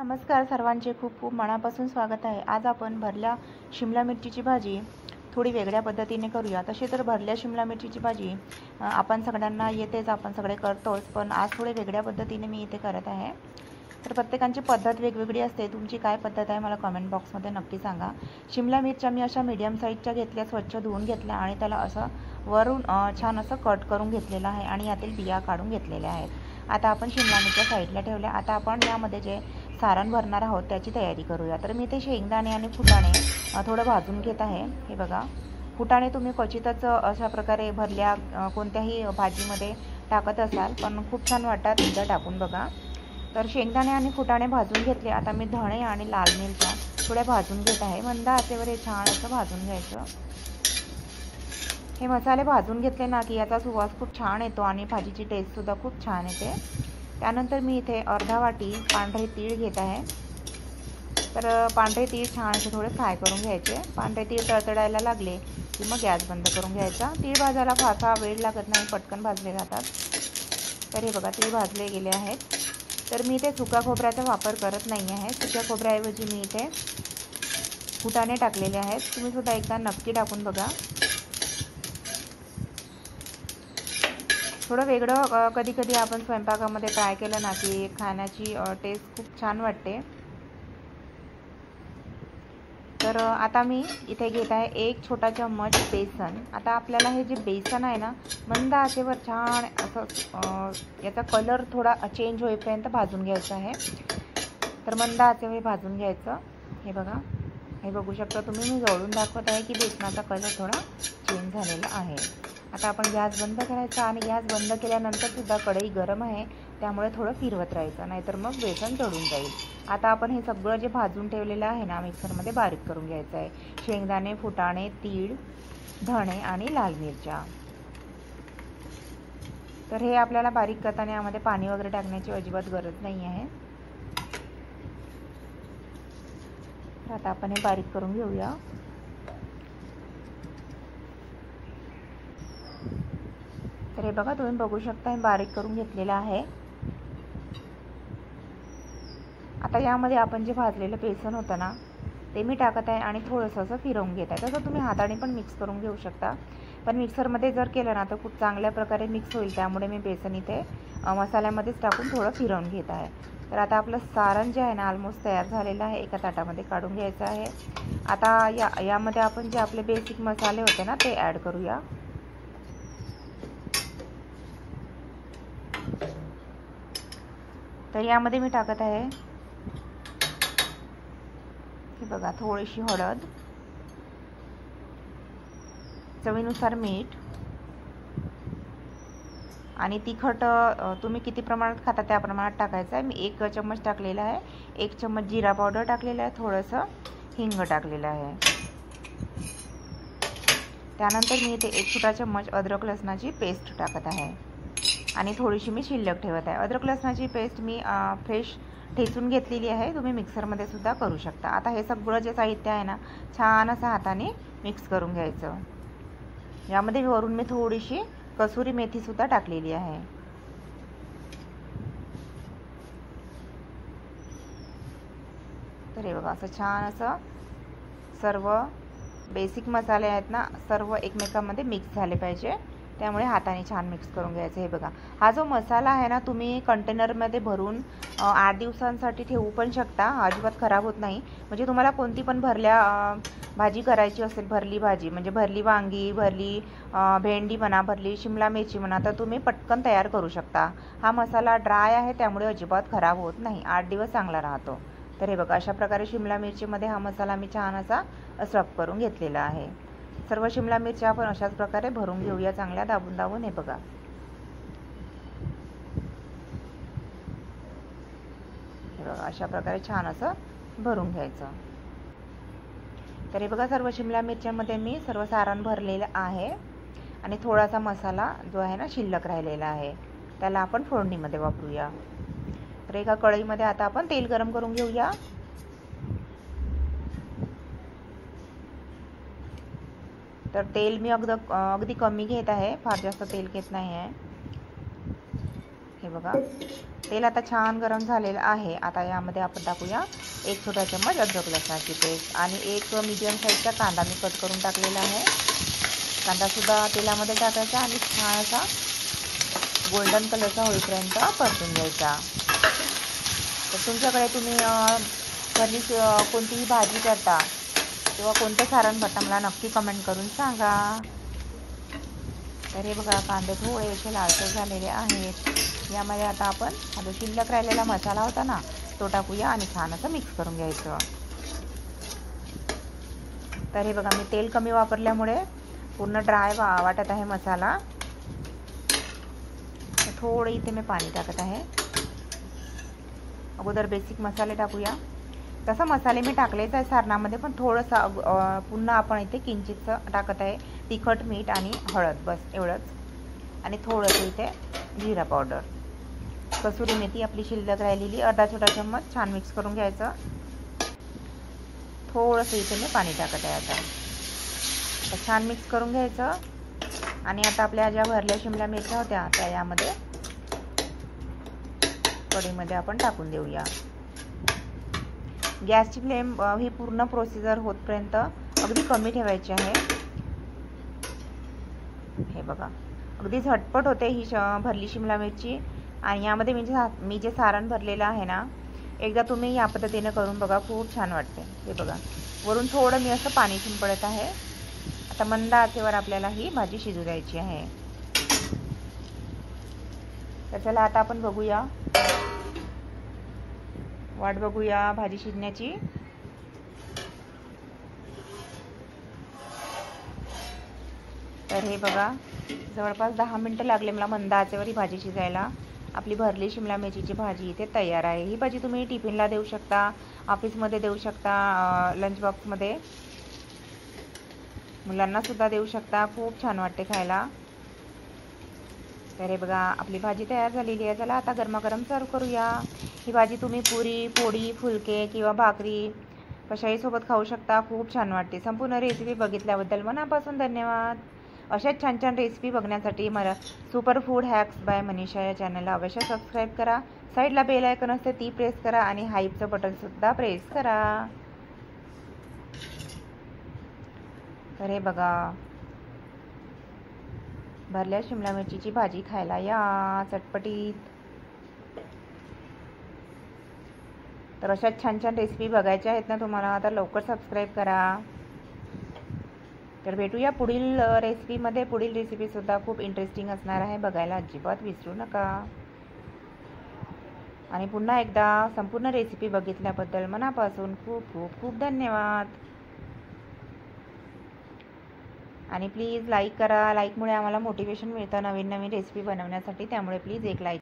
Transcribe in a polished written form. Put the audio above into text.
नमस्कार सर्वांचे खूप खूप मनापासून स्वागत आहे। आज आपण भरल्या शिमला मिरचीची भाजी थोडी वेगळ्या पद्धतीने करूया। तशी तर भरल्या शिमला मिरचीची भाजी आपण सगळ्यांना येतेच, आपण सगळे करतोच, पण आज थोडी वेगळ्या पद्धतीने मी इथे करत आहे। तर प्रत्येकाची पद्धत वेगवेगळी असते। तुमची काय पद्धत आहे मला कमेंट बॉक्समध्ये नक्की सांगा। शिमला मिरच्या मी अशा मीडियम साईजच्या घेतल्या, स्वच्छ धुवून घेतल्या आणि त्याला असं वरून छान असं कट करून घेतलेलं आहे आणि यातील बिया काढून घेतलेल्या आहेत। आता आपण शिमला मिरच्या साईडला ठेवल्या। आता आपण यामध्ये जे सारण भरणार आहोत त्याची तयारी करूया। तर मी ते शेंगदाणे आणि फुटाणे थोडं भाजून घेत आहे। हे बघा, फुटाणे तुम्ही क्वचितच अशा प्रकारे भरल्या कोणत्याही भाजीमध्ये टाकत असाल, पण खूप छान वाटतात एकदा टाकून बघा। तर शेंगदाणे आणि फुटाणे भाजून घेतले। आता मी धणे आणि लाल मिरच्या थोड्या भाजून घेत आहे। मंद आचेवर हे छान असं भाजून घ्यायचं। हे मसाले भाजून घेतले ना की याचा सुवास खूप छान येतो आणि भाजीची टेस्टसुद्धा खूप छान येते। त्यानंतर मी इथे अर्धा वाटी पांढरे तीळ घेत आहे। तर पांढरे तीळ छान असे थोडे फ्राय करून घ्यायचे। पांढरे तीळ तळतळायला लागले की मग गॅस बंद करून घ्यायचा। तीळ भाजायला फारसा वेळ लागत नाही, पटकन भाजले जातात। तर हे बघा, तीळ भाजले गेले आहेत। तर मी इथे सुका खोबऱ्याचा वापर करत नाही आहे। सुक्या खोबऱ्याऐवजी मी इथे फुटाणे टाकलेले आहेत। तुम्ही सुद्धा एकदा नक्की टाकून बघा। थोडं वेगळं कधी कधी आपण स्वयंपाकामध्ये ट्राय केलं ना की खाण्याची टेस्ट खूप छान वाटते। तर आता मी इथे घेत आहे एक छोटा चम्मच बेसन। आता आपल्याला हे जे बेसन आहे ना, मंद आचेवर छान असं याचा कलर थोडा चेंज होईपर्यंत भाजून घ्यायचं आहे। तर मंद आचेवर भाजून घ्यायचं। हे बघा, हे बघू शकता तुम्ही, मी जवळून दाखवत आहे की बेसनाचा कलर थोडा चेंज झालेला आहे। आता आपण गॅस बंद करायचा आणि गॅस बंद केल्यानंतर सुद्धा कढई गरम आहे, त्यामुळे थोडं फिरवत राहायचं, नाहीतर मग बेसन जळून जाईल। आता आपण हे सगळं जे भाजून ठेवलेलं आहे ना मिक्सरमध्ये बारीक करून घ्यायचं आहे। शेंगदाणे, फुटाणे, तीळ, धणे आणि लाल मिरच्या। तर हे आपल्याला बारीक करताना यामध्ये पाणी वगैरे टाकण्याची अजिबात गरज नाही आहे। तर आता आपण हे बारीक करून घेऊया। तर हे बघा, तुम्ही बघू शकता हे बारीक करून घेतलेलं आहे। आता यामध्ये आपण जे भाजलेलं बेसन होतं ना ते मी टाकत आहे आणि थोडंसं असं फिरवून घेत आहे। तसं तुम्ही हाताने पण मिक्स करून घेऊ शकता, पण मिक्सरमध्ये जर केलं ना तर खूप चांगल्या प्रकारे मिक्स होईल, त्यामुळे मी बेसन इथे मसाल्यामध्येच टाकून थोडं फिरवून घेत आहे। तर आता आपलं सारण जे आहे ना ऑलमोस्ट तयार झालेलं आहे। एका ताटामध्ये काढून घ्यायचं आहे। आता यामध्ये आपण जे आपले बेसिक मसाले होते ना ते ॲड करूया। तर यामध्ये मी टाकत आहे, हे बघा, थोडीशी हळद, चवीनुसार मीठ आणि तिखट तुम्ही किती प्रमाणात खाता त्या प्रमाणात टाकायचं आहे। मी 1 चम्मच टाकलेला आहे। 1 चम्मच जिरा पावडर टाकलेला आहे, थोडंसं हिंग टाकलेलं आहे। त्यानंतर मी इथे 1 छोटा चम्मच अद्रक लसणाची पेस्ट टाकत आहे आणि थोडीशी मी शिल्लक ठेवत आहे। अद्रक लसणाची पेस्ट मी फ्रेश ठेचून घेतलेली आहे, तुम्ही मिक्सरमध्ये सुद्धा करू शकता। आता हे सगळं जे साहित्य आहे ना छान असं हाताने मिक्स करून घ्यायचं। यामध्ये वरून मी थोडीशी कसुरी मेथी सुद्धा टाकलेली आहे। तर हे बघा, असं छान असं सर्व बेसिक मसाले आहेत ना सर्व एकमेकांमध्ये मिक्स झाले पाहिजे, त्यामुळे हाताने छान मिक्स करून घ्यायचं। हे बघा, हा जो मसाला आहे ना तुम्ही कंटेनरमध्ये भरून 8 दिवसांसाठी ठेवू पण शकता, अजिबात खराब होत नाही। म्हणजे तुम्हाला कोणती पण भरल्या भाजी करायची असेल, भरली भाजी म्हणजे भरली वांगी, भरली भेंडी म्हणा, भरली शिमला मिरची म्हणा, तर तुम्ही पटकन तयार करू शकता। हा मसाला ड्राय आहे त्यामुळे अजिबात खराब होत नाही, 8 दिवस चांगला राहतो। तर हे बघा, अशा प्रकारे शिमला मिरचीमध्ये हा मसाला मी छान असा स्टफ करून घेतलेला आहे। सर्व शिमला मिरच्या आपण अशाच प्रकारे भरून घेऊया, चांगल्या दाबून दाबून। हे बघा, अशा प्रकारे छान असं भरून घ्यायचं। तर हे बघा, सर्व शिमला मिरच्यामध्ये मी सर्व सारण भरलेलं आहे आणि थोडासा मसाला जो आहे ना शिल्लक राहिलेला आहे त्याला आपण फोडणीमध्ये वापरूया। तर एका कढईमध्ये आता आपण तेल गरम करून घेऊया। तर तेल मी अगदी कमी घेत आहे, फार जास्त तेल घेत नाही आहे। हे बघा, तेल आता छान गरम झालेलं आहे. आता यामध्ये आपण टाकूया 1 छोटा चम्मच अद्रक लसणाची पेस्ट आणि 1 मीडियम साईजचा कांदा मी कट करून टाकलेला आहे. कांदासुद्धा तेलामध्ये टाकायचा आणि छान असा गोल्डन कलरचा होईपर्यंत परतून घ्यायचा. तर तुमच्याकडे तुम्ही घरी कोणतीही भाजी करता किंवा कोणतं सारण भरता मला नक्की कमेंट करून सांगा. तर हे बघा, कांदे थोडे असे लालसर झालेले आहेत. यामध्ये आता आपण हा जो शिल्लक राहिलेला मसाला होता ना तो टाकूया आणि छान असं मिक्स करून घ्यायचं. तर हे बघा, मी तेल कमी वापरल्यामुळे पूर्ण ड्राय वाटत आहे मसाला. थोडे इथे मी पाणी टाकत आहे. अगोदर बेसिक मसाले टाकूया. तसं मसाले मी टाकलेच आहे सारणामध्ये, पण थोडंसं पुन्हा आपण इथे किंचितचं टाकत आहे. तिखट, मीठ आणि हळद, बस एवढंच. आणि थोडंसं इथे जिरा पावडर, कसुरी मेथी आपली शिल्लक राहिलेली अर्धा छोटा चम्मच, छान मिक्स करून घ्यायचं. थोडंसं इथे मी पाणी टाकत आहे. आता छान मिक्स करून घ्यायचं. आणि आता आपल्या ज्या भरल्या शिमला मिरच्या होत्या त्या यामध्ये कढईमध्ये आपण टाकून देऊया. गॅसची फ्लेम ही पूर्ण प्रोसिजर होतपर्यंत अगदी कमी ठेवायची आहे. हे बघा, अगदी झटपट होते ही भरली शिमला मिरची. आणि यामध्ये मी जे सारण भरलेलं आहे ना, एकदा तुम्ही या पद्धतीने करून बघा, खूप छान वाटते. हे बघा, वरून थोडं मी असं पाणी शिंपडत आहे. आता मंद आचेवर आपल्याला ही भाजी शिजू द्यायची आहे. तर चला आता आपण बघूया, वाट बघूया भाजी शिजण्याची. तर हे बघा, जवळपास 10 मिनिटं लागले मला मंद आचेवर ही भाजी शिजायला. आपली भरली शिमला मिरचीची भाजी इथे तयार आहे. ही भाजी तुम्ही टिफिनला देऊ शकता, ऑफिसमध्ये देऊ शकता, लंच बॉक्समध्ये मुलांनासुद्धा देऊ शकता. खूप छान वाटते खायला. तर हे बघा, आपली भाजी तयार झालेली आहे. चला आता गरमागरम सर्व करूया. ही भाजी तुम्ही पुरी, पोळी, फुलके किंवा भाकरी कशाही सोबत खाऊ शकता. खूप छान वाटते. संपूर्ण रेसिपी बघितल्याबद्दल मनापासून धन्यवाद. अशाच छान छान रेसिपी बघण्यासाठी मला super food hacks by Manisha या चॅनलला अवश्य सबस्क्राईब करा. साईडला बेल आयकॉन असते ती प्रेस करा आणि हाईपचं बटनसुद्धा प्रेस करा. तर हे बघा, भरल्या शिमला मिरचीची भाजी खायला या चटपटीत. तर अशाच छान छान रेसिपी बघायच्या आहेत ना तुम्हाला, तर लवकर सबस्क्राईब करा. तर भेटूया पुढील रेसिपीमध्ये. पुढील रेसिपीसुद्धा खूप इंटरेस्टिंग असणार आहे, बघायला अजिबात विसरू नका. आणि पुन्हा एकदा संपूर्ण रेसिपी बघितल्याबद्दल मनापासून खूप खूप खूप धन्यवाद. आणि प्लीज लाईक करा. लाईकमुळे आम्हाला मोटिवेशन मिळतं नवीन नवीन रेसिपी बनवण्यासाठी. त्यामुळे प्लीज एक लाईक